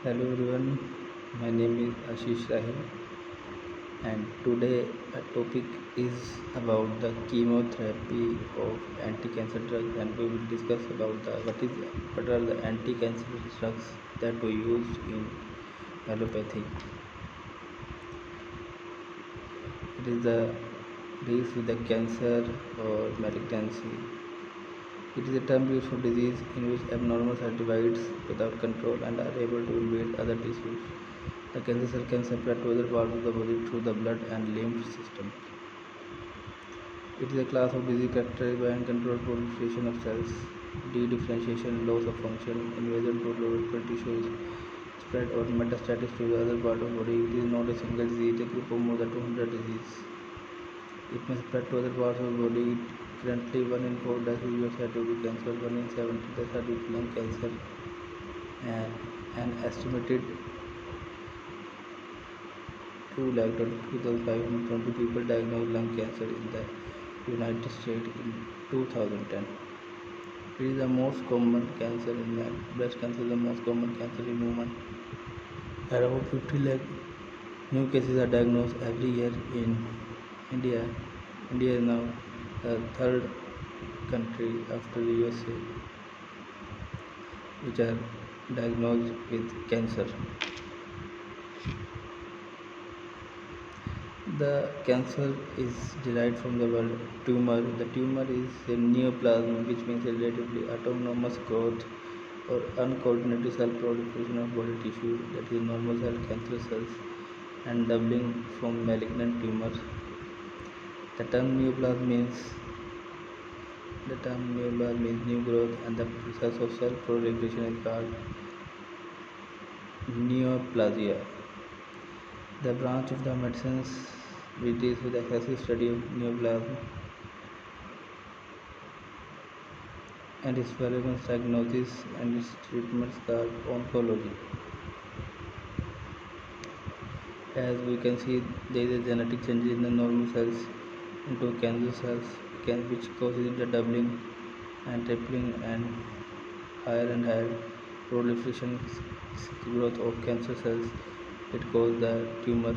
Hello everyone, my name is Ashish Rahi, and today our topic is about the chemotherapy of anti-cancer drugs, and we will discuss about what are the anti-cancer drugs that we use in allopathy. It is the deals with the cancer or malignancy. It is a term used for disease in which abnormal cells divides without control and are able to invade other tissues. The cancer cell can spread to other parts of the body through the blood and lymph system. It is a class of disease characterized by uncontrolled proliferation of cells, de-differentiation, loss of function, invasion to local tissues, spread or metastasis to the other part of the body. It is not a single disease, it is a group of more than 200 diseases. It may spread to other parts of the body. Currently, 1 in 4 deaths in US are due to cancer, 1 in 70 deaths are due to lung cancer, and an estimated 2,22,520 people diagnosed lung cancer in the United States in 2010. It is the most common cancer in men. Breast cancer is the most common cancer in women. Around 50 lakh new cases are diagnosed every year in India. India is now the third country after the USA which are diagnosed with cancer. The cancer is derived from the word tumor. The tumor is a neoplasm, which means a relatively autonomous growth or uncoordinated cell proliferation of body tissue, that is normal cell cancer cells, and doubling from malignant tumors. The term neoplasm means new growth, and the process of cell proliferation is called neoplasia. The branch of the medicines which deals with the excessive study of neoplasm and its relevant diagnosis and its treatments called oncology. As we can see, there is a genetic change in the normal cells into cancer cells, which causes the doubling and tripling and higher proliferation growth of cancer cells. It causes the tumor.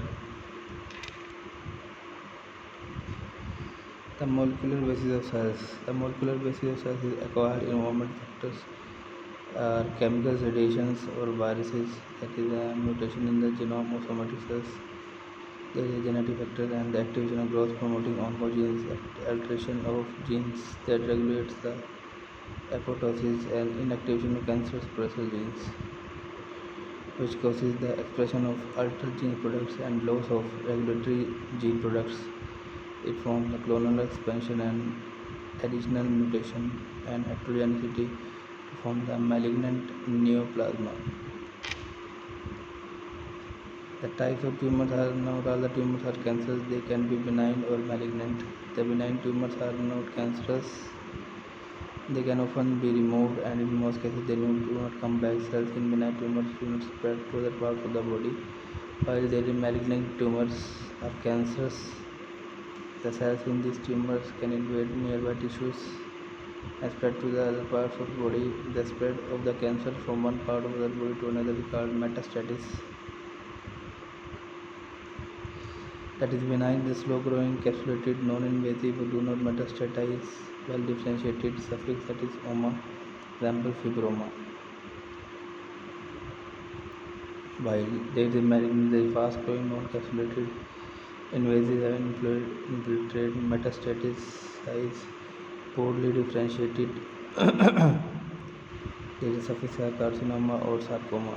The molecular basis of cells. The molecular basis of cells is acquired environment factors, chemicals, radiations, or viruses. That is a mutation in the genome of somatic cells. There is a genetic factor and the activation of growth promoting oncogenes, alteration of genes that regulates the apoptosis, and inactivation of cancer suppressor genes, which causes the expression of altered gene products and loss of regulatory gene products. It forms the clonal expansion and additional mutation and heterogeneity to form the malignant neoplasma. The types of tumors are not all the tumors are cancers, they can be benign or malignant. The benign tumors are not cancerous, they can often be removed, and in most cases they do not come back. Cells in benign tumors do not spread to other parts of the body, while their malignant tumors are cancerous. The cells in these tumors can invade nearby tissues and spread to the other parts of the body. The spread of the cancer from one part of the body to another is called metastasis. That is benign, the slow-growing, capsulated, non-invasive, who do not metastasize, well-differentiated suffix, that is oma, example fibroma. While there is a malignant, there is fast-growing, non-capsulated, invasive, and infiltrate metastatic size, poorly differentiated. There is a suffix carcinoma or sarcoma.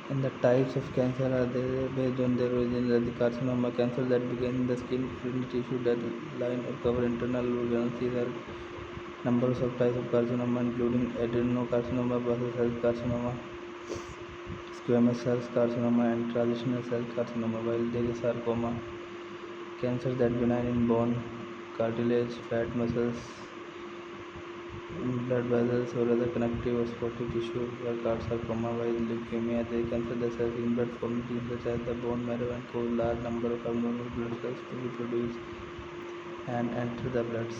And the types of cancer are there based on their origin. The carcinoma, cancer that begin in the skin or in the tissue that line or cover internal organs. These are numbers of types of carcinoma, including adenocarcinoma, basal cell carcinoma, squamous cell carcinoma, and transitional cell carcinoma. While there is sarcoma, cancer that benign in bone, cartilage, fat, muscles, blood vessels, or other connective or supportive tissue are called sarcoma. While leukemia, they cancer that cells in blood forming tissues such as the bone marrow and cause large number of abnormal blood cells to be produced. and enter the bloods,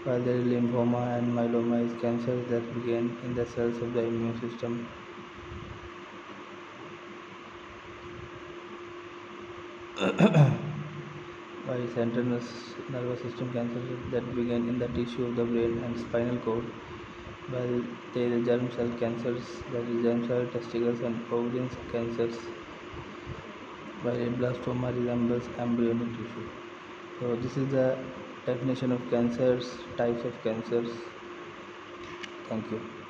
while there is lymphoma and myeloma is cancers that begin in the cells of the immune system. While central nervous system cancers that begin in the tissue of the brain and spinal cord, while there is germ cell cancers, that is germ cell, testicles and ovarian cancers, while a blastoma resembles embryonic tissue. So this is the definition of cancers, types of cancers. Thank you.